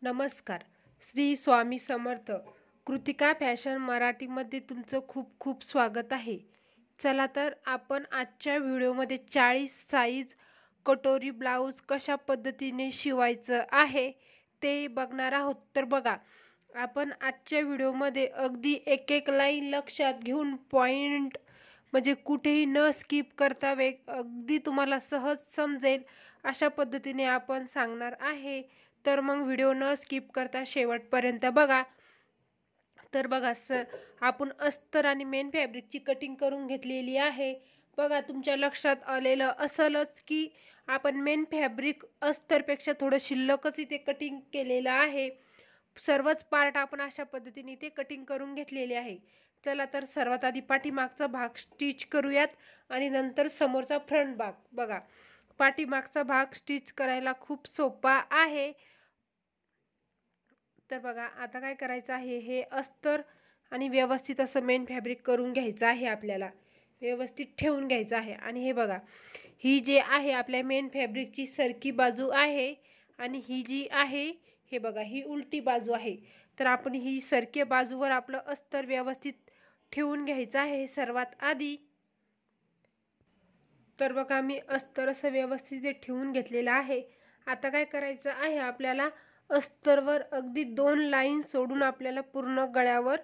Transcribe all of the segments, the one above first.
नमस्कार. श्री स्वामी समर्थ. कृतिका फॅशन मराठीमध्ये तुमचं खूप खूप स्वागत आहे. चला तर आपण आजच्या व्हिडिओमध्ये 40 साईज कटोरी ब्लाऊज कशा पद्धतीने शिवायचं आहे ते बघणार आहोत. तर बघा, आपण आजच्या व्हिडिओमध्ये अगदी एक एक लाईन लक्षात घेऊन पॉइंट म्हणजे कुठेही न स्किप करता अगदी तुम्हाला सहज समजेल अशा पद्धतीने आपण सांगणार आहे. तर मग व्हिडिओ न स्किप करता शेवटपर्यंत बघा. तर बघा आपण अस्तर आणि मेन फॅब्रिकची कटिंग करून घेतलेली आहे. बघा, तुमच्या लक्षात आलेलं असलच की आपण मेन फॅब्रिक अस्तरपेक्षा थोडं शिल्लकच इथे कटिंग केलेलं आहे. सर्वच पार्ट आपण अशा पद्धतीने इथे कटिंग करून घेतलेले आहे. चला तर सर्वात आधी पाठीमागचा भाग स्टिच करूयात आणि नंतर समोरचा फ्रंट भाग. बघा, पाठीमागचा भाग स्टिच करायला खूप सोपा आहे. तर बघा, आता काय करायचं आहे, हे अस्तर आणि व्यवस्थित असं मेन फॅब्रिक करून घ्यायचं आहे. आपल्याला व्यवस्थित ठेवून घ्यायचं आहे. आणि हे बघा, ही जे आहे आपल्या मेन फॅब्रिकची सरकी बाजू आहे आणि ही जी आहे हे बघा, ही उलटी बाजू आहे. तर आपण ही सरकी बाजूवर आपलं अस्तर व्यवस्थित ठेवून घ्यायचं आहे सर्वात आधी. तर बघा, मी अस्तर असं व्यवस्थित ठेवून घेतलेलं आहे. आता काय करायचं आहे, आपल्याला अस्तरवर अगदी 2 लाईन सोडून आपल्याला पूर्ण गळ्यावर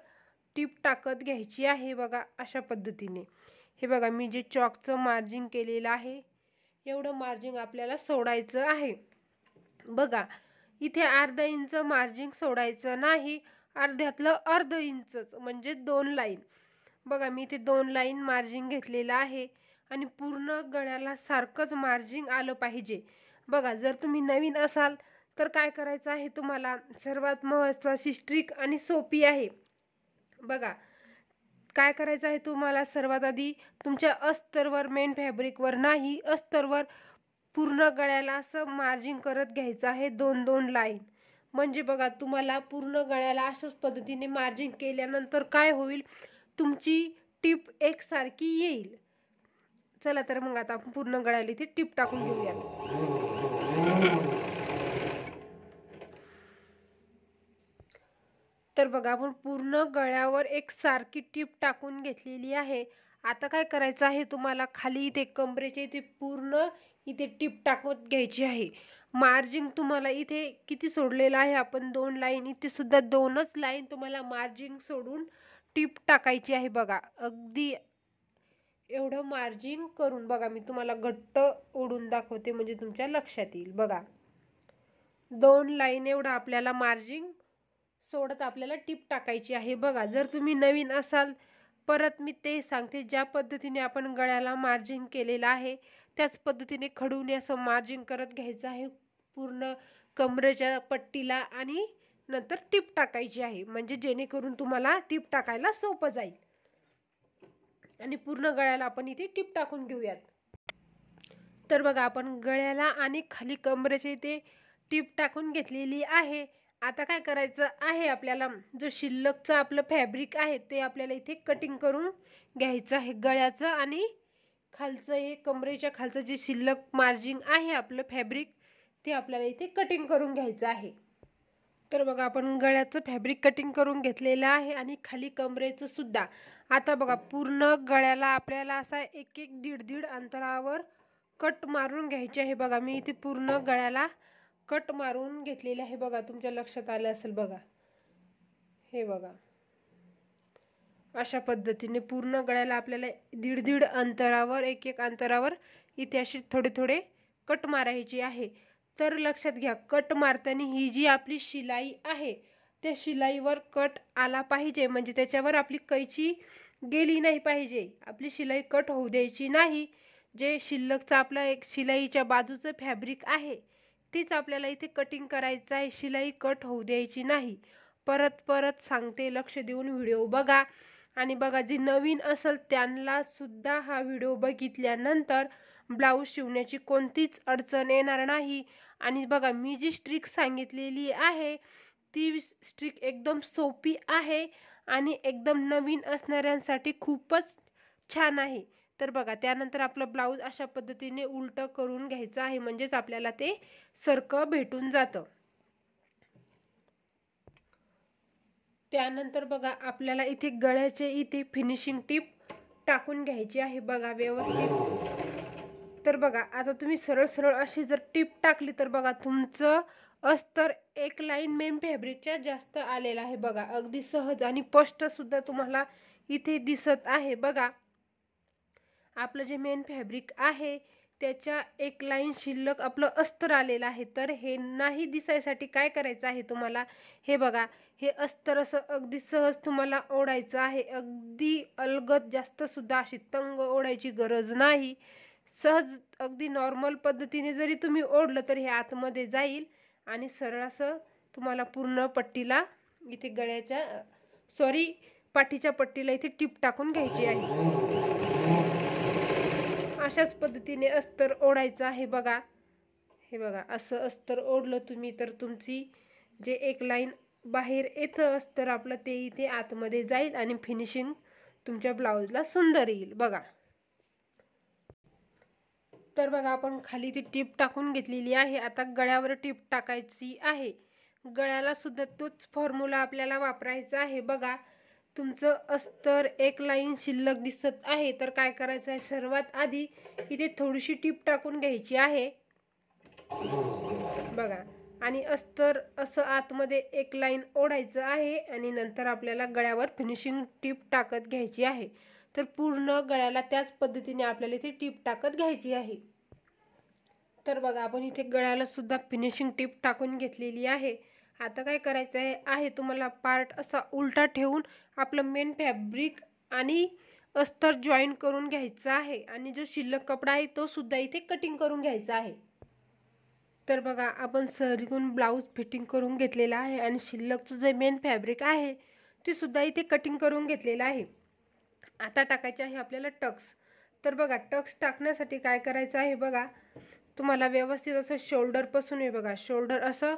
टीप टाकत घ्यायची आहे. बघा, अशा पद्धतीने. हे बघा, मी जे चॉकचं मार्जिंग केलेलं आहे एवढं मार्जिंग आपल्याला सोडायचं आहे. बघा, इथे अर्धा इंच मार्जिंग सोडायचं नाही, अर्ध्यातलं अर्ध इंचच म्हणजे 2 लाईन. बघा, मी इथे 2 लाईन मार्जिंग घेतलेलं आहे आणि पूर्ण गळ्याला सारखंच मार्जिंग आलं पाहिजे. बघा, जर तुम्ही नवीन असाल तर काय करायचं आहे, तुम्हाला सर्वात महत्त्वाची ट्रिक आणि सोपी आहे. बघा, काय करायचं आहे तुम्हाला, सर्वात आधी तुमच्या अस्तरवर, मेन फॅब्रिकवर नाही, अस्तरवर पूर्ण गळ्याला असं मार्जिंग करत घ्यायचं आहे 2-2 लाईन. म्हणजे बघा, तुम्हाला पूर्ण गळ्याला अशाच पद्धतीने मार्जिंग केल्यानंतर काय होईल, तुमची टीप एकसारखी येईल. चला तर मग आता आपण पूर्ण गळ्याला इथे टीप टाकून घेऊया. तर बघा, आपण पूर्ण गळ्यावर एक सारखी टीप टाकून घेतलेली आहे. आता काय करायचं आहे, तुम्हाला खाली इथे कमरेच्या इथे पूर्ण इथे टीप टाकत घ्यायची आहे. मार्जिंग तुम्हाला इथे किती सोडलेलं आहे आपण, 2 लाईन. इथे सुद्धा 2च लाईन तुम्हाला मार्जिंग सोडून टीप टाकायची आहे. बघा, अगदी एवढं मार्जिंग करून. बघा, मी तुम्हाला घट्ट ओढून दाखवते म्हणजे तुमच्या लक्षात येईल. बघा, 2 लाईन एवढं आपल्याला मार्जिंग सोडत आपल्याला टीप टाकायची आहे. बघा, जर तुम्ही नवीन असाल, परत मी ते सांगते, ज्या पद्धतीने आपण गळ्याला मार्जिंग केलेलं आहे त्याच पद्धतीने खडून असं मार्जिंग करत घ्यायचं आहे पूर्ण कमरेच्या पट्टीला आणि नंतर टीप टाकायची आहे, म्हणजे जेणेकरून तुम्हाला टीप टाकायला सोपं जाईल. आणि पूर्ण गळ्याला आपण इथे टीप टाकून घेऊयात. तर बघा, आपण गळ्याला आणि खाली कमरेच्या इथे टीप टाकून घेतलेली आहे. आता काय करायचं आहे, आपल्याला जो शिल्लकचं आपलं फॅब्रिक आहे ते आपल्याला इथे कटिंग करून घ्यायचं आहे. गळ्याचं आणि खालचं, हे कमरेच्या खालचं जे शिल्लक मार्जिंग आहे आपलं फॅब्रिक, ते आपल्याला इथे कटिंग करून घ्यायचं आहे. तर बघा, आपण गळ्याचं फॅब्रिक कटिंग करून घेतलेलं आहे आणि खाली कमरेचं सुद्धा. आता बघा, पूर्ण गळ्याला आपल्याला असा 1-1, 1.5 अंतरावर कट मारून घ्यायचे आहे. बघा, मी इथे पूर्ण गळ्याला कट मारून घेतलेले आहे. बघा, तुमच्या लक्षात आलं असेल. बघा, हे बघा, अशा पद्धतीने पूर्ण गळ्याला आपल्याला 1.5 अंतरावर, 1-1 अंतरावर इथे असे थोडे थोडे कट मारायचे आहे. तर लक्षात घ्या, कट मारताना ही जी आपली शिलाई आहे त्या शिलाईवर कट आला पाहिजे, म्हणजे त्याच्यावर आपली कैची गेली नाही पाहिजे. आपली शिलाई कट होऊ द्यायची नाही. जे शिल्लकचं आपलं एक शिलाईच्या बाजूचं फॅब्रिक आहे तीच आपल्याला इथे कटिंग करायचं आहे. शिलाई कट होऊ द्यायची नाही. परत परत सांगते, लक्ष देऊन व्हिडिओ बघा. आणि बघा, जे नवीन असेल त्यांना सुद्धा हा व्हिडिओ बघितल्यानंतर ब्लाऊज शिवण्याची कोणतीच अडचण येणार नाही. आणि बघा, मी जी स्ट्रिक सांगितलेली आहे ती स्ट्रिक एकदम सोपी आहे आणि एकदम नवीन असणाऱ्यांसाठी खूपच छान आहे. तर बघा, त्यानंतर आपलं ब्लाऊज अशा पद्धतीने उलटं करून घ्यायचं आहे, म्हणजेच आपल्याला ते सरकं भेटून जातं. त्यानंतर बघा आपल्याला इथे गळ्याचे इथे फिनिशिंग टीप टाकून घ्यायची आहे बघा व्यवस्थित। तर बघा आता तुम्ही सरळ सरळ अशी जर टीप टाकली तर बघा तुमचं अस्तर एक लाईन मेन फॅब्रिकच्या जास्त आलेला आहे बघा, अगदी सहज आणि स्पष्ट सुद्धा तुम्हाला इथे दिसत आहे बघा। आपलं जे मेन फॅब्रिक आहे त्याच्या एक लाईन शिल्लक आपलं अस्तर आलेलं आहे। तर हे नाही दिसायसाठी काय करायचं आहे तुम्हाला, हे बघा हे अस्तर असं अगदी सहज तुम्हाला ओढायचं आहे, अगदी अलगद, जास्त सुद्धा अशी तंग ओढायची गरज नाही। सहज अगदी नॉर्मल पद्धतीने जरी तुम्ही ओढलं तर हे आतमध्ये जाईल आणि सरळ असं तुम्हाला पूर्ण पट्टीला इथे गळ्याच्या पाठीच्या पट्टीला इथे टीप टाकून घ्यायची आहे। अशाच पद्धतीने अस्तर ओढायचं आहे बघा। हे बघा असं अस्तर ओढलं तुम्ही तर तुमची जे एक लाईन बाहेर येतं अस्तर आपलं ते इथे आतमध्ये जाईल आणि फिनिशिंग तुमच्या ब्लाउजला सुंदर येईल बघा। तर बघा आपण खाली ती टीप टाकून घेतलेली आहे, आता गळ्यावर टीप टाकायची आहे। गळ्याला सुद्धा तोच फॉर्म्युला आपल्याला वापरायचा आहे बघा। तुमचं अस्तर एक लाईन शिल्लक दिसत आहे तर काय करायचं आहे, सर्वात आधी इथे थोडीशी टीप टाकून घ्यायची आहे बघा आणि अस्तर असं आतमध्ये एक लाईन ओढायचं आहे आणि नंतर आपल्याला गळ्यावर फिनिशिंग टीप टाकत घ्यायची आहे। तर पूर्ण गळ्याला त्याच पद्धतीने आपल्याला इथे टीप टाकत घ्यायची आहे। तर बघा आपण इथे गळ्याला सुद्धा फिनिशिंग टीप टाकून घेतलेली आहे। आता काय करायचं आहे तुम्हाला पार्ट असा उलटा ठेवून आपलं मेन फॅब्रिक आणि अस्तर जॉईन करून घ्यायचं आहे आणि जो शिल्लक कपडा आहे तो सुद्धा इथे कटिंग करून घ्यायचा आहे। तर बघा आपण सरकून ब्लाऊज फिटिंग करून घेतलेला आहे आणि शिल्लकचं जे मेन फॅब्रिक आहे ते सुद्धा इथे कटिंग करून घेतलेलं आहे। आता टाकायचे आहे आपल्याला टक्स। तर बघा टक्स टाकण्यासाठी काय करायचं आहे बघा, तुम्हाला व्यवस्थित असं शोल्डरपासून आहे बघा, शोल्डर असं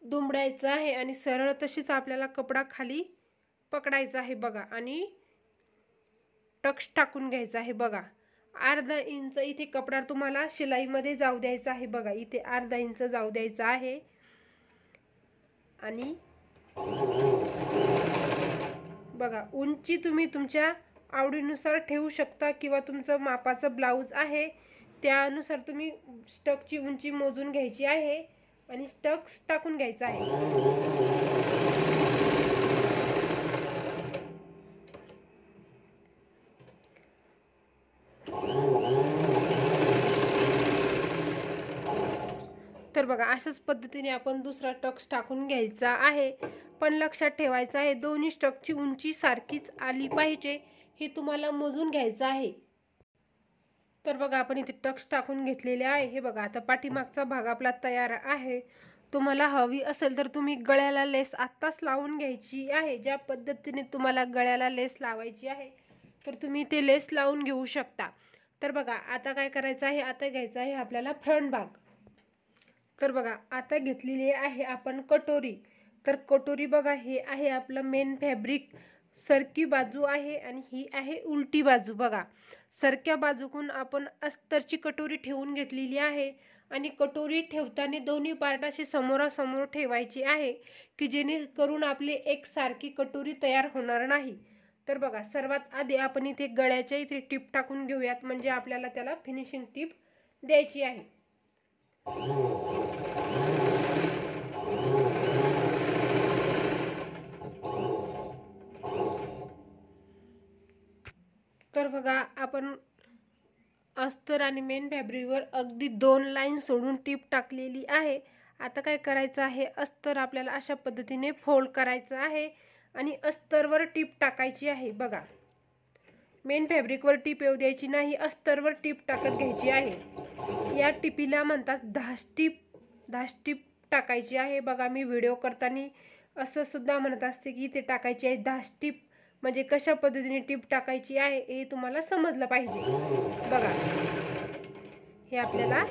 दुमडायचं आहे आणि सरळ तशीच आपल्याला कपडा खाली पकडायचा आहे बघा आणि टक्स टाकून घ्यायचा आहे बघा। अर्धा इंच इथे कपडा तुम्हाला शिलाईमध्ये जाऊ द्यायचा आहे बघा, इथे अर्धा इंच जाऊ द्यायचा आहे आणि बघा उंची तुम्ही तुमच्या आवडीनुसार ठेवू शकता किंवा तुमचं मापाचं ब्लाऊज आहे त्यानुसार तुम्ही स्टकची उंची मोजून घ्यायची आहे आणि टक्स टाकून घ्यायचा आहे। तर बघा अशाच पद्धतीने आपण दुसरा टक्स टाकून घ्यायचा आहे, पण लक्षात ठेवायचं आहे दोन्ही स्टकची उंची सारखीच आली पाहिजे, हे तुम्हाला मोजून घ्यायचं आहे। तर बघा आपण इथे टक्स टाकून घेतलेले आहे। हे बघा आता पाठीमागचा भाग आपला तयार आहे। तुम्हाला हवी असेल तर तुम्ही गळ्याला लेस आत्ताच लावून घ्यायची आहे। ज्या पद्धतीने तुम्हाला गळ्याला लेस लावायची आहे तर तुम्ही ते लेस लावून घेऊ शकता। तर बघा आता काय करायचं आहे, आता घ्यायचा आहे आपल्याला फ्रंट भाग। तर बघा आता घेतलेली आहे आपण कटोरी। तर कटोरी बघा हे आहे आपलं मेन फॅब्रिक, सरकी बाजू आहे आणि ही आहे उलटी बाजू बघा। सरक्या बाजूकडून आपण अस्तरची कटोरी ठेवून घेतलेली आहे आणि कटोरी ठेवताना दोन्ही पार्ट असे समोरासमोर ठेवायची आहे की जेणेकरून आपली एक सारखी कटोरी तयार होणार नाही। तर बघा सर्वात आधी आपण इथे गळ्याच्या इथे टीप टाकून घेऊयात, म्हणजे आपल्याला त्याला फिनिशिंग टीप द्यायची आहे। तर बघा आपण अस्तर आणि मेन फॅब्रिकवर अगदी 2 लाईन सोडून टीप टाकलेली आहे। आता काय करायचं आहे, अस्तर आपल्याला अशा पद्धतीने फोल्ड करायचं आहे आणि अस्तरवर टीप टाकायची आहे बघा। मेन फॅब्रिकवर टीप येऊ द्यायची नाही, अस्तरवर टीप टाकत घ्यायची आहे। या टिपीला म्हणतात धास टीप टाकायची आहे बघा। मी व्हिडिओ करताना असं सुद्धा म्हणत असते की ते टाकायची आहे धास टीप, म्हणजे कशा पद्धतीने टीप टाकायची आहे हे तुम्हाला समजलं पाहिजे बघा। हे आपल्याला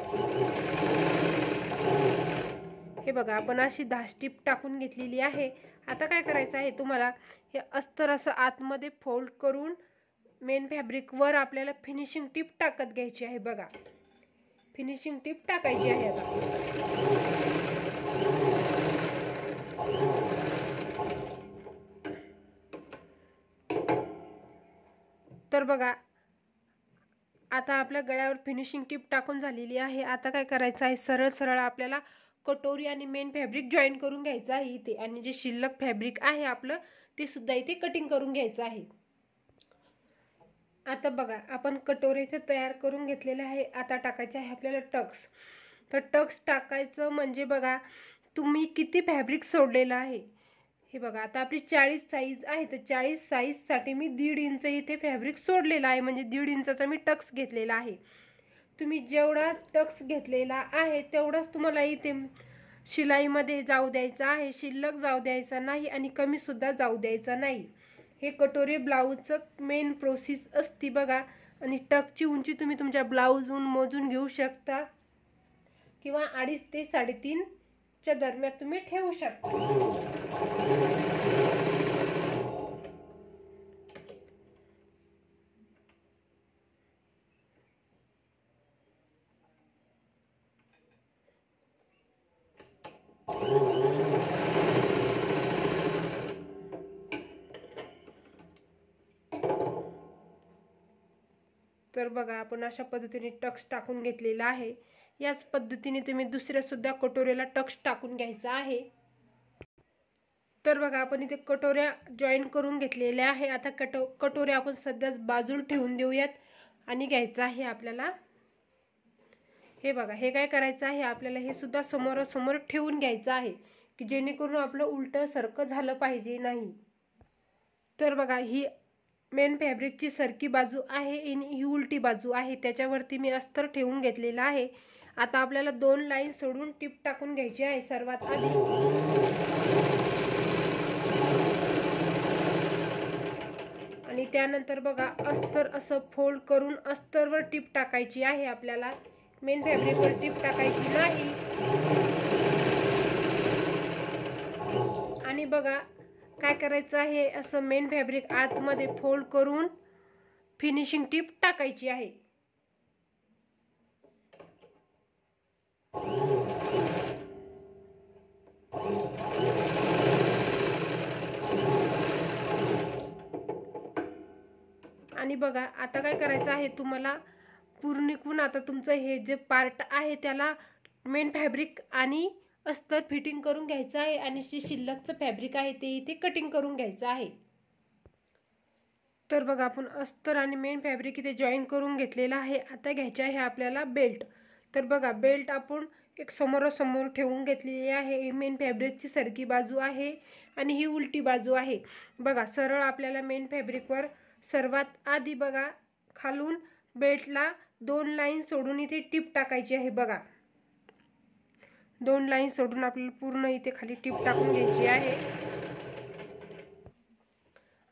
हे बघा आपण अशी धास टीप टाकून घेतलेली आहे। आता काय करायचं आहे तुम्हाला, हे अस्तर असं आतमध्ये फोल्ड करून मेन फॅब्रिकवर आपल्याला फिनिशिंग टीप टाकत घ्यायची आहे बघा। फिनिशिंग टीप टाकायची आहे आता। तर बघा आता आपल्या गळ्यावर फिनिशिंग टिप टाकून झालेली आहे। आता काय करायचं आहे, सरळ सरळ आपल्याला कटोरी आणि मेन फॅब्रिक जॉईन करून घ्यायचं आहे इथे, आणि जे शिल्लक फॅब्रिक आहे आपलं ते सुद्धा इथे कटिंग करून घ्यायचं आहे। आता बघा आपण कटोरी इथे तयार करून घेतलेले आहे। आता टाकायचे आहे आपल्याला टक्स। तर टक्स टाकायचं म्हणजे बघा तुम्ही किती फॅब्रिक सोडलेलं आहे हे बघा। आता आपली 40 साईज आहे, तर 40 साईजसाठी मी 1.5 इंच इथे फॅब्रिक सोडलेला आहे, म्हणजे 1.5 इंचाचा मी टक्स घेतलेला आहे। तुम्ही जेवढा टक्स घेतलेला आहे तेवढाच तुम्हाला इथे शिलाईमध्ये जाऊ द्यायचा आहे, शिल्लक जाऊ द्यायचा नाही आणि कमी सुद्धा जाऊ द्यायचा नाही। हे कटोरी ब्लाऊजचं मेन प्रोसेस असती बघा। आणि टक्सची उंची तुम्ही तुमच्या ब्लाऊजहून मोजून घेऊ शकता, किंवा 2.5 ते 3.5 च्या दरम्यान तुम्ही ठेवू शकता। तर बघा आपण अशा पद्धतीने टक्स टाकून घेतलेला आहे। याच पद्धतीने तुम्ही दुसऱ्या सुद्धा कटोरीला टक्स टाकून घ्यायचा आहे। तर बघा आपण इथे कटोऱ्या जॉईन करून घेतलेल्या आहे। आता कटोऱ्या आपण सध्याच बाजूला ठेवून देऊयात आणि घ्यायचं आहे आपल्याला हे बघा। हे काय करायचं आहे आपल्याला, हे सुद्धा समोरासमोर ठेवून घ्यायचं आहे, की जेणेकरून आपलं उलटं सरकं झालं पाहिजे नाही। तर बघा ही मेन फॅब्रिकची सरकी बाजू आहे आणि ही उलटी बाजू आहे, त्याच्यावरती मी अस्तर ठेवून घेतलेला आहे। आता आपल्याला 2 लाईन सोडून टिप टाकून घ्यायची आहे सर्वात आधी। आणि त्यानंतर बघा अस्तर असं फोल्ड करून अस्तरवर टिप टाकायची आहे आपल्याला, मेन फॅब्रिकवर टिप टाकायची नाही। आणि बघा काय करायचं आहे, असं मेन फॅब्रिक आतमध्ये फोल्ड करून फिनिशिंग टिप टाकायची आहे। आणि बघा आता काय करायचं आहे तुम्हाला, पूर्णिकून आता तुमचं हे जे पार्ट आहे त्याला मेन फॅब्रिक आणि अस्तर फिटिंग करून घ्यायचं आहे, आणि जे शिल्लकचं फॅब्रिक आहे ते इथे कटिंग करून घ्यायचं आहे। तर बघा आपण अस्तर आणि मेन फॅब्रिक इथे जॉईन करून घेतलेला आहे। आता घ्यायचे आहे आपल्याला बेल्ट। तर बघा बेल्ट आपण एक समोरासमोर ठेवून घेतलेली आहे। ही मेन फॅब्रिकची सरकी बाजू आहे आणि ही उलटी बाजू आहे बघा। सरळ आपल्याला मेन फॅब्रिकवर सर्वात आधी बघा खालून बेल्टला 2 लाईन सोडून इथे टिप टाकायची आहे बघा। 2 लाईन सोडून आपल्याला पूर्ण इथे खाली टिप टाकून घ्यायची आहे।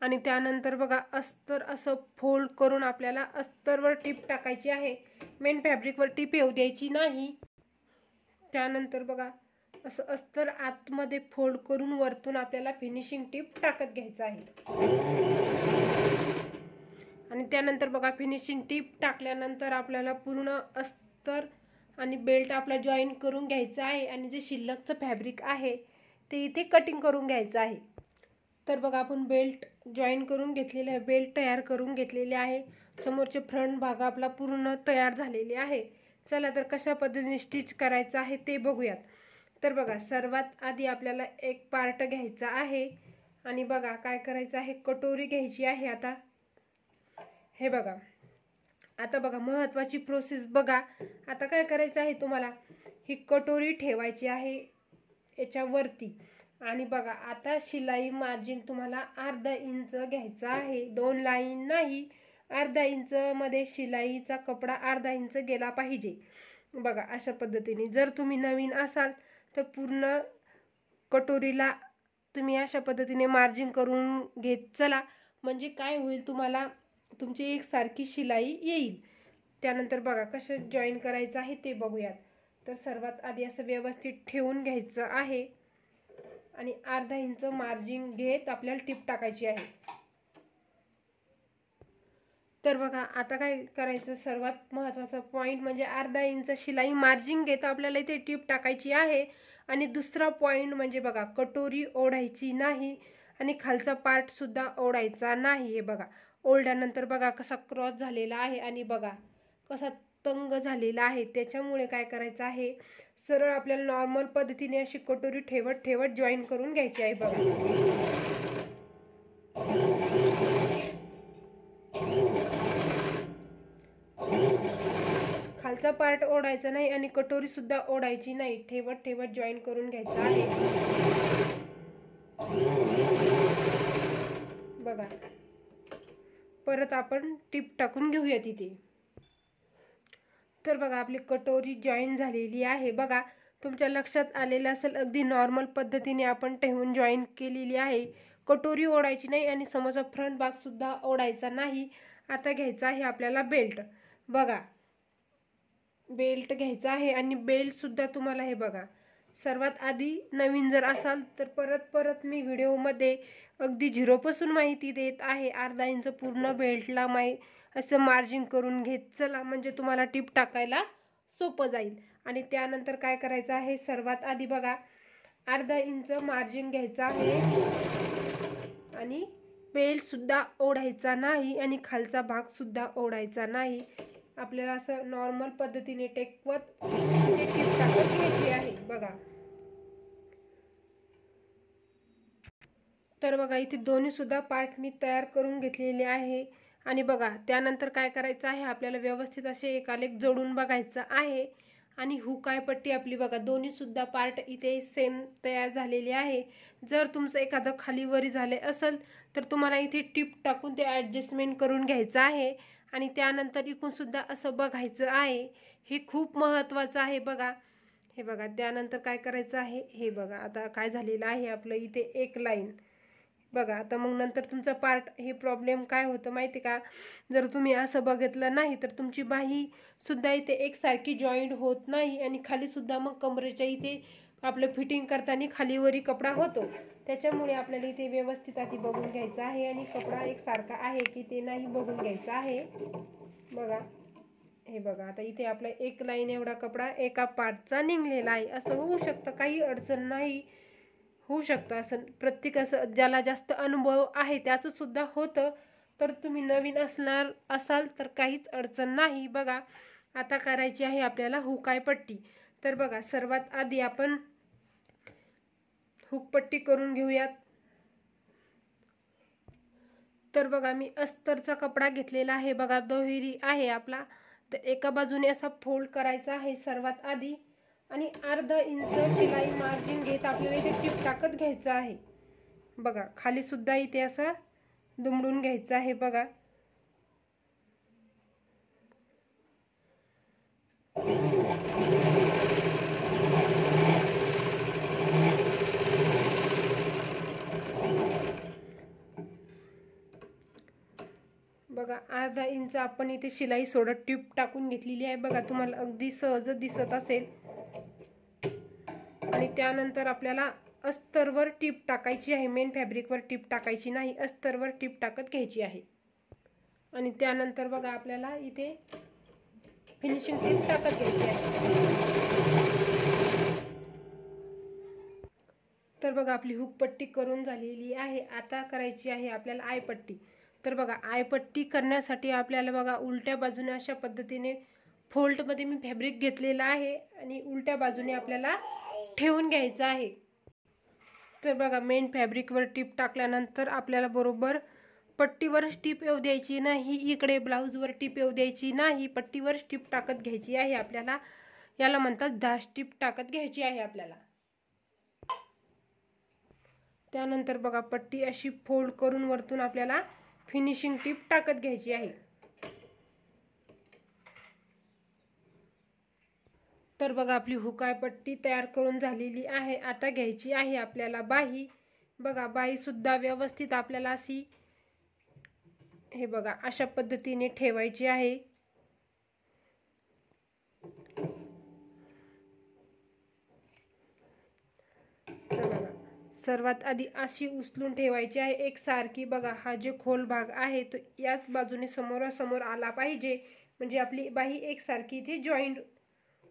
आणि त्यानंतर बघा अस्तर असं फोल्ड करून आपल्याला अस्तरवर टिप टाकायची आहे, मेन फॅब्रिकवर टिप येऊ द्यायची नाही। त्यानंतर बघा असं अस्तर आतमध्ये फोल्ड करून वरतून आपल्याला फिनिशिंग टिप टाकत घ्यायचं आहे। आणि त्यानंतर बघा फिनिशिंग टिप टाकल्यानंतर आपल्याला पूर्ण अस्तर आणि बेल्ट आपला जॉईन करून घ्यायचा आहे, आणि जे शिल्लकचं फॅब्रिक आहे ते इथे कटिंग करून घ्यायचं आहे। तर बघा आपण बेल्ट जॉईन करून घेतलेले आहे, बेल्ट तयार करून घेतलेले आहे। समोरचे फ्रंट भाग आपला पूर्ण तयार झालेले आहे। चला तर कशा पद्धतीने स्टिच करायचं आहे ते बघूयात। तर बघा सर्वात आधी आपल्याला एक पार्ट घ्यायचा आहे, आणि बघा काय करायचं आहे, कटोरी घ्यायची आहे। आता हे बघा, आता बघा महत्त्वाची प्रोसेस बघा। आता काय करायचं आहे तुम्हाला, ही कटोरी ठेवायची आहे याच्यावरती, आणि बघा आता शिलाई मार्जिन तुम्हाला अर्धा इंच घ्यायचा आहे, 2 लाईन नाही, अर्धा इंच मध्ये शिलाईचा कपडा अर्धा इंच गेला पाहिजे बघा। अशा पद्धतीने जर तुम्ही नवीन असाल तर पूर्ण कटोरीला तुम्ही अशा पद्धतीने मार्जिन करून घेत चला, म्हणजे काय होईल तुम्हाला तुमची एकसारखी शिलाई येईल। त्यानंतर बघा कसं जॉईन करायचं आहे ते बघूयात। तर सर्वात आधी असं व्यवस्थित ठेवून घ्यायचं आहे, आणि अर्धा इंच मार्जिन घेत आपल्याला टिप टाकायची आहे। तर बघा आता काय करायचं, सर्वात महत्त्वाचा पॉइंट म्हणजे अर्धा इंच शिलाई मार्जिन घेत आपल्याला इथे टिप टाकायची आहे। आणि दुसरा पॉइंट म्हणजे बघा कटोरी ओढायची नाही, आणि खालचा पार्ट सुद्धा ओढायचा नाही। हे बघा ओढल्यानंतर बघा कसा क्रॉस झालेला आहे आणि बघा कसा तंग झालेला आहे। त्याच्यामुळे काय करायचं आहे, सरळ आपल्याला नॉर्मल पद्धतीने अशी कटोरी ठेवत ठेवत जॉईन करून घ्यायची आहे बघा। खालचा पार्ट ओढायचा नाही आणि कटोरी सुद्धा ओढायची नाही, ठेवत ठेवत जॉईन करून घ्यायचा आहे बघा। परत आपण टीप टाकून घेऊया तिथे। तर बघा आपली कटोरी जॉईन झालेली आहे बघा। तुमच्या लक्षात आलेलं असेल, अगदी नॉर्मल पद्धतीने आपण ठेवून जॉईन केलेली आहे। कटोरी ओढायची नाही आणि समोरचा फ्रंट भाग सुद्धा ओढायचा नाही। आता घ्यायचा आहे आपल्याला बेल्ट बघा। बेल्ट घ्यायचा आहे आणि बेल्ट सुद्धा तुम्हाला हे बघा, सर्वात आधी नवीन जर असाल तर परत मी व्हिडिओमध्ये अगदी झिरोपासून माहिती देत आहे। अर्धा इंच पूर्ण बेल्टला असं मार्जिन करून घेत चला, म्हणजे तुम्हाला टीप टाकायला सोपं जाईल। आणि त्यानंतर काय करायचं आहे, सर्वात आधी बघा अर्धा इंच मार्जिन घ्यायचं आहे आणि बेल्ट सुद्धा ओढायचा नाही आणि खालचा भाग सुद्धा ओढायचा नाही। आपल्याला असं नॉर्मल पद्धतीने टेकवत टीप टाकत घ्यायची आहे बघा। तर बघा इथे दोन्ही सुद्धा पार्ट मी तयार करून घेतलेले आहे आणि बघा त्यानंतर काय करायचं आहे, आपल्याला व्यवस्थित असे एकालेक जोडून बघायचं आहे। आणि हुकाय पट्टी आपली बघा, दोन्ही सुद्धा पार्ट इथे सेम तयार झालेले आहे। जर तुमचं एखादं खाली वरी झाले असेल तर तुम्हाला इथे टीप टाकून ते ॲडजस्टमेंट करून घ्यायचं आहे आणि त्यानंतर इकडून सुद्धा असं बघायचं आहे। हे खूप महत्त्वाचं आहे बघा। हे बघा त्यानंतर काय करायचं आहे, हे बघा आता काय झालेलं आहे आपलं इथे एक लाईन बघा। आता मग नंतर तुमचा पार्ट हे प्रॉब्लेम काय होतं माहिती का, जर तुम्ही असं बघितलं नाही तर तुमची बाही सुद्धा इथे एकसारखी जॉईंट होत नाही आणि खाली सुद्धा मग कमरेच्या इथे आपलं फिटिंग करताना खालीवरी कपडा होतो। त्याच्यामुळे आपल्याला इथे व्यवस्थित आधी बघून घ्यायचं आहे आणि कपडा एकसारखा आहे की ते नाही बघून घ्यायचं आहे बघा। हे बघा आता इथे आपला एक लाईन एवढा कपडा एका पार्टचा निघलेला आहे। असं होऊ शकतं, काही अडचण नाही, होऊ शकतं असं। प्रत्येकाचं ज्याला जास्त अनुभव आहे त्याचं सुद्धा होतं, तर तुम्ही नवीन असाल तर काहीच अडचण नाही बघा। आता करायची आहे आपल्याला हुकाय पट्टी। तर बघा सर्वात आधी आपण हुकपट्टी करून घेऊयात। तर बघा मी अस्तरचा कपडा घेतलेला आहे बघा, दुहेरी आहे आपला। तर एका बाजूने असा फोल्ड करायचा आहे सर्वात आधी आणि अर्धा इंच शिलाई मार्जिन घेत आपल्याला इथे टीप टाकत घ्यायचं आहे बघा। खाली सुद्धा इथे असं दुमडून घ्यायचं आहे बघा। बघा अर्धा इंच आपण इथे शिलाई सोडत टीप टाकून घेतलेली आहे बघा, तुम्हाला अगदी सहज दिसत असेल। आणि त्यानंतर आपल्याला अस्तरवर टीप टाकायची आहे, मेन फॅब्रिकवर टीप टाकायची नाही, अस्तरवर टीप टाकत घ्यायची आहे। आणि त्यानंतर बघा आपल्याला इथे फिनिशिंग टीप टाकत घ्यायची आहे। तर बघा आपली हुक पट्टी करून झालेली आहे। आता करायची आहे आपल्याला आयपट्टी। तर बघा आयपट्टी करण्यासाठी आपल्याला बघा उलट्या बाजूने अशा पद्धतीने फोल्डमध्ये मी फॅब्रिक घेतलेला आहे आणि उलट्या बाजूने आपल्याला ठेवून घ्यायचं आहे। तर बघा मेन फॅब्रिकवर टीप टाकल्यानंतर आपल्याला बरोबर पट्टीवर टीप येऊ द्यायची नाही, इकडे ब्लाऊजवर टीप येऊ द्यायची नाही, पट्टीवर टीप टाकत घ्यायची आहे आपल्याला। याला म्हणतात दाश टीप टाकत घ्यायची आहे आपल्याला। त्यानंतर बघा पट्टी अशी फोल्ड करून वरतून आपल्याला फिनिशिंग टीप टाकत घ्यायची आहे। तर बघा आपली हुकाय पट्टी तयार करून झालेली आहे। आता घ्यायची आहे आपल्याला बाही बघा। बाही सुद्धा व्यवस्थित आपल्याला अशी हे बघा अशा पद्धतीने ठेवायची आहे। तर बघा सर्वात आधी अशी उचलून ठेवायची आहे एकसारखी बघा। हा जे खोल भाग आहे तो याच बाजूने समोरासमोर आला पाहिजे, म्हणजे आपली बाही एकसारखी इथे जॉईंट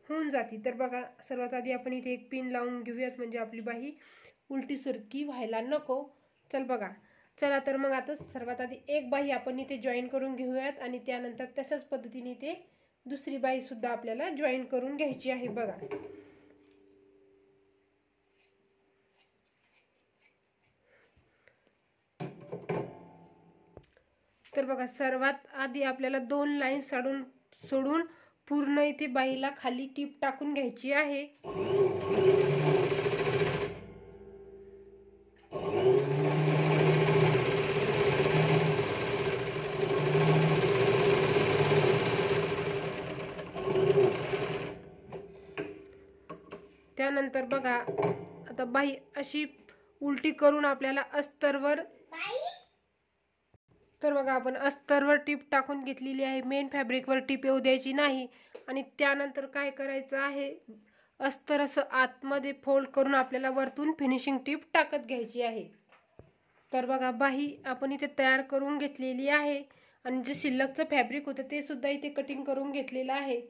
होऊन जाते। तर बघा सर्वात आधी आपण इथे एक पिन लावून घेऊयात, म्हणजे आपली बाही उलटी सरकी व्हायला नको। चल बघा चला तर मग आता सर्वात आधी एक बाही आपण इथे जॉईन करून घेऊयात आणि त्यानंतर तशाच पद्धतीने इथे दुसरी बाही सुद्धा आपल्याला जॉईन करून घ्यायची आहे बघा। तर बघा सर्वात आधी आपल्याला 2 लाईन सोडून पूर्ण इथे बाहीला खाली टीप टाकून घ्यायची आहे। त्यानंतर बघा आता बाही अशी उलटी करून आपल्याला अस्तरवर, तर बघा आपण अस्तरवर टीप टाकून घेतलेली आहे। मेन फॅब्रिकवर टीप येऊ द्यायची नाही आणि त्यानंतर काय करायचं आहे, अस्तर असं आतमध्ये फोल्ड करून आपल्याला वरतून फिनिशिंग टीप टाकत घ्यायची आहे। तर बघा बाही आपण इथे तयार करून घेतलेली आहे आणि जे शिल्लकचं फॅब्रिक होतं ते सुद्धा इथे कटिंग करून घेतलेलं आहे।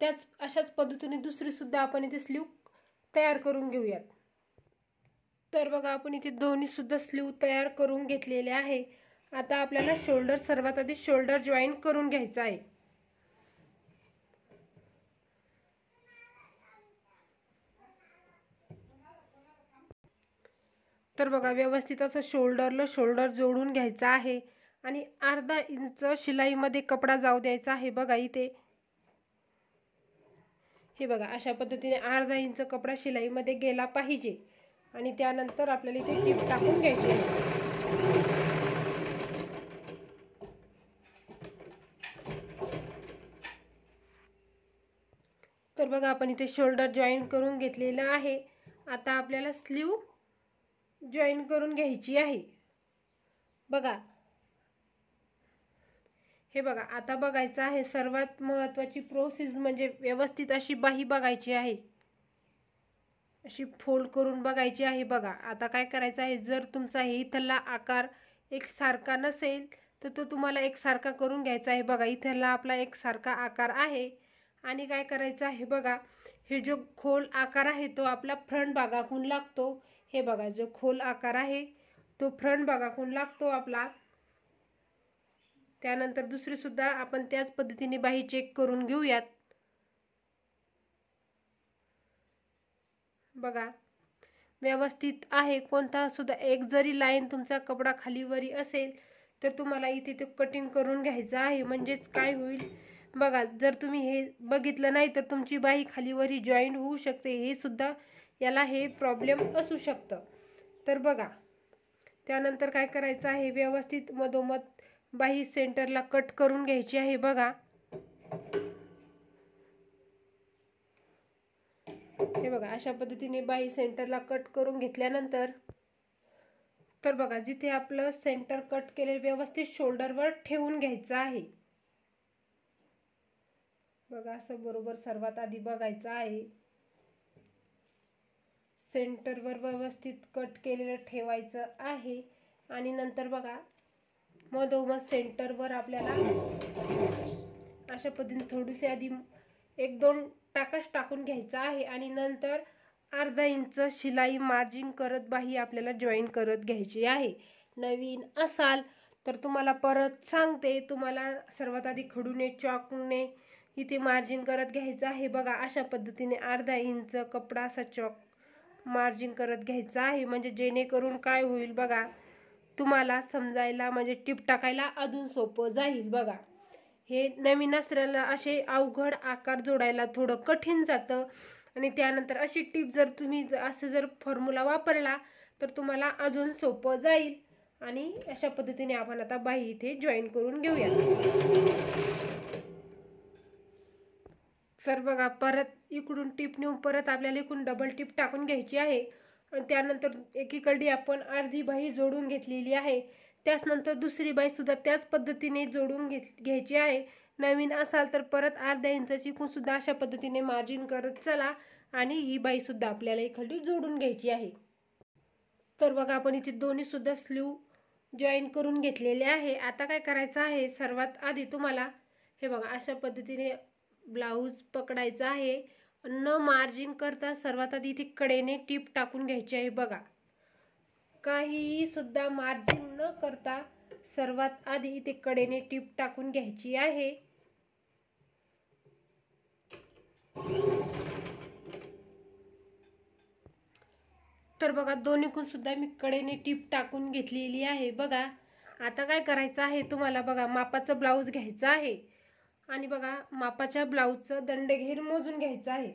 त्याच अशाच पद्धतीने दुसरी सुद्धा आपण इथे स्लीव तयार करून घेऊयात। तर बघा आपण इथे दोन्ही सुद्धा स्लीव तयार करून घेतलेले आहे। आता आपल्याला शोल्डर, सर्वात आधी शोल्डर जॉईन करून घ्यायचा आहे। तर बघा व्यवस्थित असं शोल्डर जोडून घ्यायचा आहे आणि अर्धा इंच शिलाईमध्ये कपडा जाऊ द्यायचा आहे। बघा इथे हे बघा अशा पद्धतीने अर्धा इंच कपडा शिलाईमध्ये गेला पाहिजे आणि त्यानंतर आपल्याला इथे टीप टाकून घ्यायची आहे। तर बघा आपण इथे शोल्डर जॉईन करून घेतलेला आहे। आता आपल्याला स्लीव जॉईन करून घ्यायची आहे। बघा हे बघा आता बघायचं आहे, सर्वात महत्त्वाची प्रोसेस म्हणजे व्यवस्थित अशी बाही बघायची आहे, अशी फोल्ड करून बघायची आहे। बघा आता काय करायचं आहे, जर तुमचा हे इथला आकार एकसारखा नसेल तर तो तुम्हाला एकसारखा करून घ्यायचा आहे। बघा इथला आपला एकसारखा आकार आहे आणि काय करायचं आहे, बघा हे जो खोल आकार आहे तो आपला फ्रंट भागाकडून लागतो। हे बघा जो खोल आकार आहे तो फ्रंट भागाकडून लागतो आपला। त्यानंतर दुसरी सुद्धा आपण त्याच पद्धतीने बाही चेक करून घेऊयात। बघा व्यवस्थित आहे, कोणता सुद्धा एक जरी लाईन तुमचा कपडा खालीवरी असेल तर तुम्हाला इथे ते कटिंग करून घ्यायचं आहे। म्हणजेच काय होईल बघा, जर तुम्ही हे बघितलं नाही तर तुमची बाही खालीवरी जॉईंट होऊ शकते, हे सुद्धा याला हे प्रॉब्लेम असू शकतं। तर बघा त्यानंतर काय करायचं आहे, व्यवस्थित मधोमध बाही सेंटरला कट करून घ्यायची आहे। बघा हे बघा अशा पद्धतीने बाही सेंटरला कट करून घेतल्यानंतर, तर बघा जिथे आपलं सेंटर कट केले व्यवस्थित शोल्डरवर ठेवून घ्यायचं आहे। बघा असं बरोबर सर्वात आधी बघायचं आहे, सेंटरवर व्यवस्थित कट केलेलं ठेवायचं आहे आणि नंतर बघा मधोमध सेंटरवर आपल्याला अशा पद्धतीने थोडीशी आधी 1-2 टाकाच टाकून घ्यायचा आहे आणि नंतर अर्धा इंच शिलाई मार्जिन करत बाही आपल्याला जॉईन करत घ्यायची आहे। नवीन असाल तर तुम्हाला परत सांगते, तुम्हाला सर्वात आधी खडूने चॉकने इथे मार्जिन करत घ्यायचं आहे। बघा अशा पद्धतीने अर्धा इंच कपडा असा चॉक मार्जिन करत घ्यायचा आहे, म्हणजे जेणेकरून काय होईल बघा तुम्हाला समजायला, म्हणजे टीप टाकायला अजून सोपं जाईल। बघा हे नवीन असलेला असे अवघड आकार जोडायला थोडं कठीण जातं आणि त्यानंतर अशी टीप जर तुम्ही असं जर फॉर्म्युला वापरला तर तुम्हाला अजून सोपं जाईल। आणि अशा पद्धतीने आपण आता बाही इथे जॉईन करून घेऊया। तर बघा परत इकडून टीप नेऊन परत आपल्याला इकडून डबल टीप टाकून घ्यायची आहे आणि त्यानंतर एकीकडे आपण अर्धी बाही जोडून घेतलेली आहे। त्यानंतर दुसरी बाही सुद्धा त्याच पद्धतीने जोडून घ्यायची आहे। नवीन असाल तर परत अर्धा इंचाची सुद्धा अशा पद्धतीने मार्जिन करत चला आणि ही बाही सुद्धा आपल्याला इकडे जोडून घ्यायची आहे। तर बघा आपण इथे दोन्ही सुद्धा स्लीव जॉईन करून घेतलेले आहे। आता काय करायचं आहे, सर्वात आधी तुम्हाला हे बघा अशा पद्धतीने ब्लाऊज पकडायचा आहे, न मार्जिन करता सर्वात आधी इथे कडेने टीप टाकून घ्यायची आहे। बघा काहीही सुद्धा मार्जिन न करता सर्वात आधी इथे कडेने टीप टाकून घ्यायची आहे। तर बघा दोन्हीकडून सुद्धा मी कडेने टीप टाकून घेतलेली आहे। बघा आता काय करायचं आहे तुम्हाला, बघा मापाचा ब्लाऊज घ्यायचा आहे आणि बघा मापाच्या ब्लाऊजचं दंडघेर मोजून घ्यायचं आहे।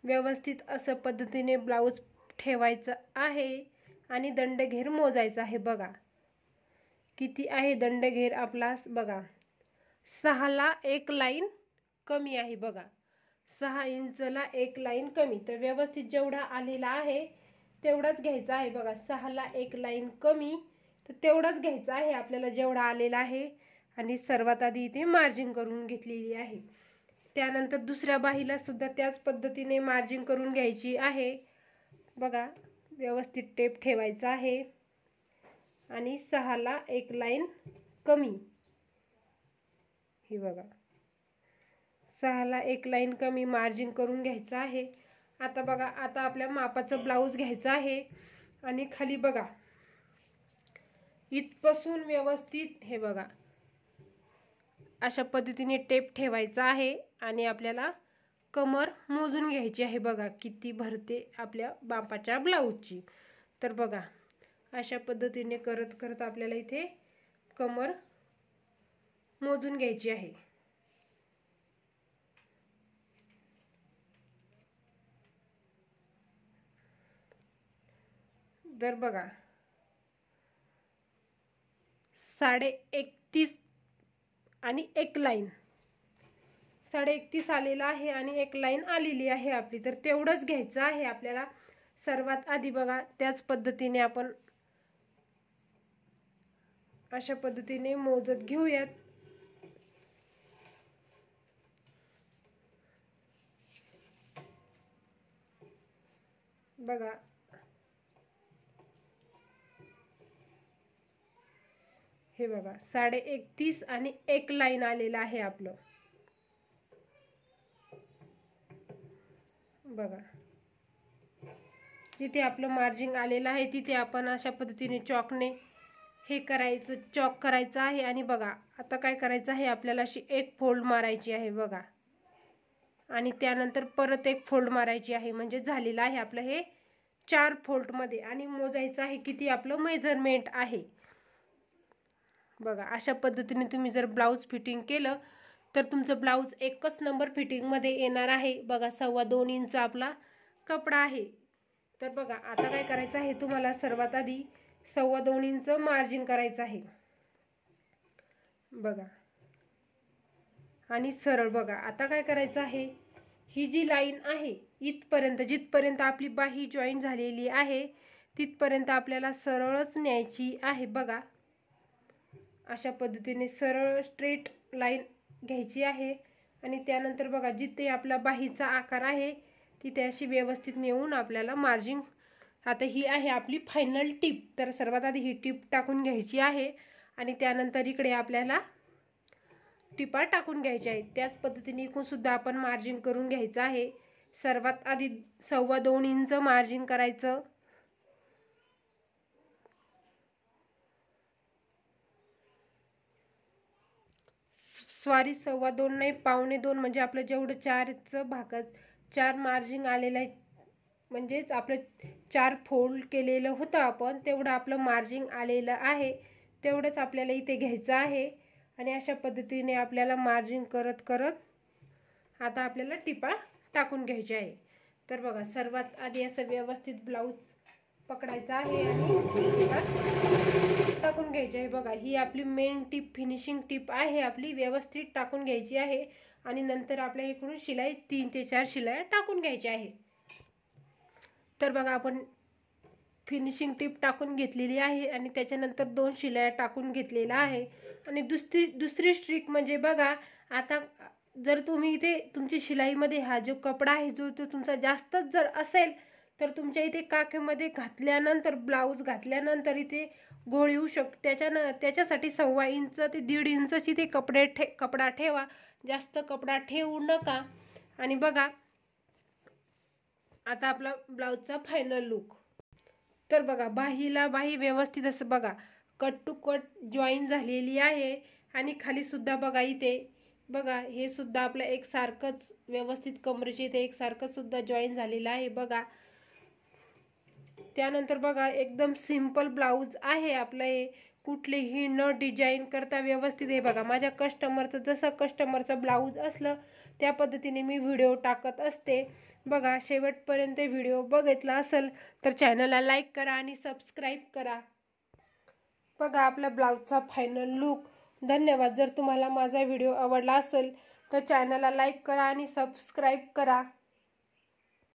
व्यवस्थित असं पद्धतीने ब्लाऊज ठेवायचं आहे आणि दंडघेर मोजायचा आहे। बघा किती आहे दंडघेर आपला, बघा 6 ला 1 लाईन कमी आहे। बघा 6 इंचला 1 लाईन कमी, तर व्यवस्थित जेवढा आलेला आहे तेवढाच घ्यायचा आहे। बघा 6 ला 1 लाईन कमी, तर तेवढाच घ्यायचा आहे आपल्याला जेवढा आलेला आहे। आणि सर्वात आधी इथे मार्जिन करून घेतलेली आहे। त्यानंतर दुसऱ्या बाहीला सुद्धा त्याच पद्धतीने मार्जिन करून घ्यायची आहे। बघा व्यवस्थित टेप ठेवायचा आहे आणि 6 ला 1 लाईन कमी, ही बघा 6 ला 1 लाईन कमी मार्जिन करून घ्यायचं आहे। आता बघा आता आपल्या मापाचं ब्लाऊज घ्यायचं आहे आणि खाली बघा इथपासून व्यवस्थित हे बघा अशा पद्धतीने टेप ठेवायचा आहे आणि आपल्याला कमर मोजून घ्यायची आहे। बघा किती भरते आपल्या मापाच्या ब्लाऊजची, तर बघा अशा पद्धतीने करत करत आपल्याला इथे कमर मोजून घ्यायची आहे। तर बघा 31.5 आणि 1 लाईन, 31.5 आलेला आहे आणि 1 लाईन आलेली आहे आपली, तर तेवढंच घ्यायचं आहे आपल्याला सर्वात आधी। बघा त्याच पद्धतीने आपण अशा पद्धतीने मोजत घेऊयात। बघा हे बघा 31.5 आणि 1 लाईन आलेलं आहे आपलं। बघा जिथे आपलं मार्जिन आलेलं आहे तिथे आपण अशा पद्धतीने चॉकने हे करायचं, चॉक करायचं आहे। आणि बघा आता काय करायचं आहे आपल्याला, अशी एक फोल्ड मारायची आहे बघा, आणि त्यानंतर परत एक फोल्ड मारायची आहे, म्हणजे झालेलं आहे आपलं हे 4 फोल्ड मध्ये। आणि मोजायचं आहे किती आपलं मेजरमेंट आहे। बघा अशा पद्धतीने तुम्ही जर ब्लाऊज फिटिंग केलं तर तुमचं ब्लाऊज एकच नंबर फिटिंग मध्ये येणार आहे। बघा 2.25 इंच आपला कपडा आहे। तर बघा आता काय करायचं आहे तुम्हाला, सर्वात आधी 2.25 इंच मार्जिन करायचं आहे। बघा आणि सरळ बघा आता काय करायचं आहे, ही जी लाईन आहे इथपर्यंत, जिथपर्यंत आपली बाही जॉईन झालेली आहे तिथपर्यंत आपल्याला सरळच न्यायची आहे। बघा अशा पद्धतीने सरळ स्ट्रेट लाईन घ्यायची आहे आणि त्यानंतर बघा जिथे आपला बाहीचा आकार आहे तिथे अशी व्यवस्थित नेऊन आपल्याला मार्जिन, आता ही आहे आपली फायनल टिप, तर सर्वात आधी ही टिप टाकून घ्यायची आहे आणि त्यानंतर इकडे आपल्याला टिपा टाकून घ्यायच्या आहेत। त्याच पद्धतीने इकडून सुद्धा आपण मार्जिन करून घ्यायचं आहे। सर्वात आधी 2.25 इंच मार्जिन करायचं, सॉरी 2.25 नाही 2.25 म्हणजे आपलं जेवढं 4चं भागात 4 मार्जिन आलेलं आहे, म्हणजेच आपलं 4 फोल्ड केलेलं होतं आपण, तेवढं आपलं मार्जिन आलेलं आहे, तेवढंच आपल्याला इथे घ्यायचं आहे। आणि अशा पद्धतीने आपल्याला मार्जिन करत करत आता आपल्याला टिपा टाकून घ्यायच्या आहे। तर बघा सर्वात आधी असं व्यवस्थित ब्लाऊज पकडायचा आहे आणि टिपा टाकून घ्यायची आहे। बघा ही आपली मेन टिप, फिनिशिंग टिप आहे आपली, व्यवस्थित टाकून घ्यायची आहे आणि नंतर आपल्या इकडून शिलाई 3 ते 4 शिलाई टाकून घ्यायची आहे। तर बघा आपण फिनिशिंग टिप टाकून घेतलेली आहे आणि त्याच्यानंतर 2 शिलाई टाकून घेतलेला आहे। आणि दुसरी स्ट्रिक म्हणजे बघा आता जर तुम्ही इथे तुमची शिलाईमध्ये हा जो कपडा आहे जो तो तुमचा जास्तच जर असेल तर तुमच्या इथे काखेमध्ये घातल्यानंतर, ब्लाऊज घातल्यानंतर इथे घोळ येऊ शकते। त्याच्यासाठी 2.25 इंच ते 1.5 इंचची ते कपडा ठेवा, जास्त कपडा ठेवू नका। आणि बघा आता आपला ब्लाऊजचा फायनल लुक, तर बघा बाहीला बाही व्यवस्थित असं बघा कट टू कट जॉईन झालेली आहे आणि खाली सुद्धा बघा इथे बघा हे सुद्धा आपलं एकसारखंच व्यवस्थित कमरेच्या इथे एकसारखं सुद्धा जॉईन झालेलं आहे बघा. त्यानंतर बघा एकदम सिंपल ब्लाऊज आहे आपलं हे, कुठलीही न डिझाईन करता व्यवस्थित आहे बघा. माझ्या कस्टमरचं जसं कस्टमरचं ब्लाऊज असलं त्या पद्धतीने मी व्हिडिओ टाकत असते बघा. शेवटपर्यंत व्हिडिओ बघितला असेल तर चॅनलला लाईक करा आणि सबस्क्राईब करा. बघा आपल्या ब्लाऊजचा फायनल लुक. धन्यवाद. जर तुम्हाला माझा व्हिडिओ आवडला असेल तर चॅनलला लाईक करा आणि सबस्क्राईब करा.